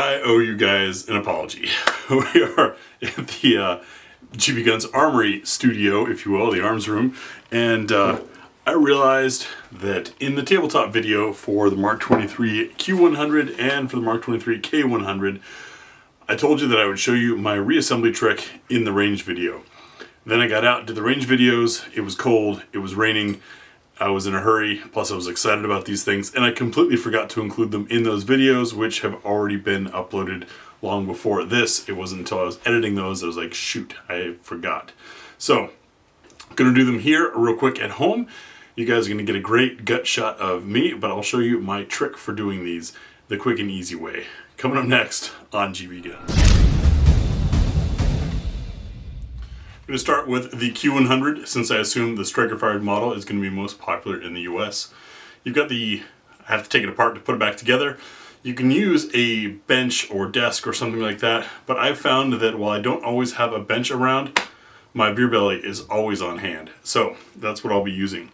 I owe you guys an apology. We are at the GB Guns Armory studio, if you will, the arms room, and I realized that in the tabletop video for the Mk23 Q100 and for the Mk23 K100, I told you that I would show you my reassembly trick in the range video. Then I got out, did the range videos, it was cold, it was raining, I was in a hurry, plus I was excited about these things, and I completely forgot to include them in those videos, which have already been uploaded long before this. It wasn't until I was editing those I was like, shoot, I forgot. So, I'm gonna do them here real quick at home. You guys are gonna get a great gut shot of me, but I'll show you my trick for doing these the quick and easy way. Coming up next on GB Guns. I'm going to start with the Q100, since I assume the striker-fired model is going to be most popular in the US. You've got I have to take it apart to put it back together. You can use a bench or desk or something like that, but I've found that while I don't always have a bench around, my beer belly is always on hand. So that's what I'll be using.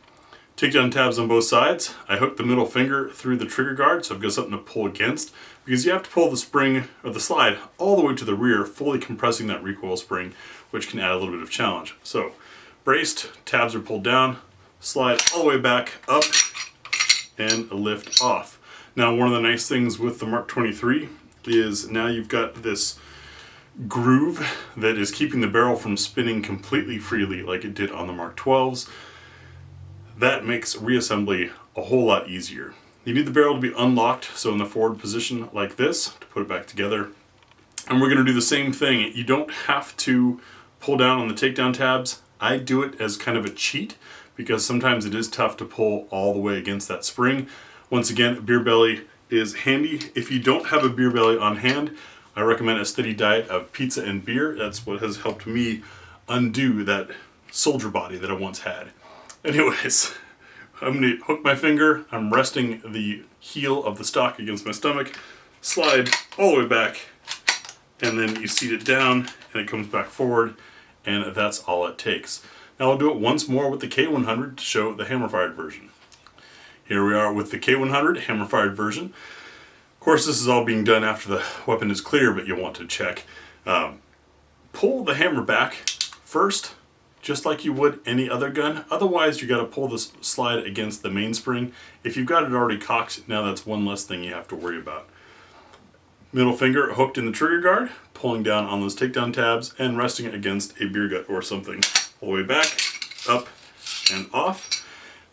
Takedown tabs on both sides. I hook the middle finger through the trigger guard so I've got something to pull against, because you have to pull the spring or the slide all the way to the rear, fully compressing that recoil spring, which can add a little bit of challenge. So, braced, tabs are pulled down, slide all the way back up, and lift off. Now, one of the nice things with the Mk23 is now you've got this groove that is keeping the barrel from spinning completely freely like it did on the Mk12s. That makes reassembly a whole lot easier. You need the barrel to be unlocked, so in the forward position like this, to put it back together. And we're going to do the same thing. You don't have to pull down on the takedown tabs. I do it as kind of a cheat, because sometimes it is tough to pull all the way against that spring. Once again, beer belly is handy. If you don't have a beer belly on hand, I recommend a steady diet of pizza and beer. That's what has helped me undo that soldier body that I once had. Anyways, I'm going to hook my finger, I'm resting the heel of the stock against my stomach, slide all the way back, and then you seat it down and it comes back forward, and that's all it takes. Now I'll do it once more with the K100 to show the hammer-fired version. Here we are with the K100 hammer-fired version. Of course, this is all being done after the weapon is clear, but you'll want to check. Pull the hammer back first, just like you would any other gun. Otherwise, you got to pull this slide against the mainspring. If you've got it already cocked, now that's one less thing you have to worry about. Middle finger hooked in the trigger guard, pulling down on those takedown tabs and resting it against a beer gut or something. All the way back, up, and off.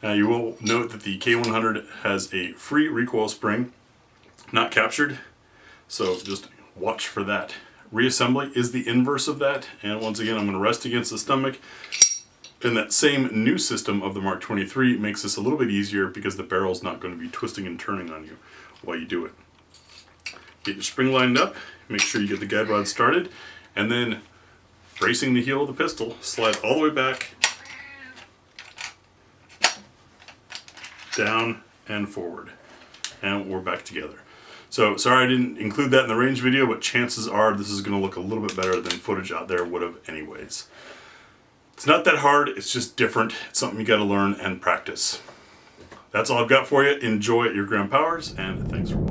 Now you will note that the K100 has a free recoil spring, not captured, so just watch for that. Reassembly is the inverse of that, and once again I'm going to rest against the stomach, and that same new system of the Mk23 makes this a little bit easier because the barrel's not going to be twisting and turning on you while you do it. Get your spring lined up, make sure you get the guide rod started, and then bracing the heel of the pistol, slide all the way back, down and forward, and we're back together. So, sorry I didn't include that in the range video, but chances are this is going to look a little bit better than footage out there would have anyways. It's not that hard, it's just different. It's something you got to learn and practice. That's all I've got for you. Enjoy at your Grand Powers, and thanks for watching.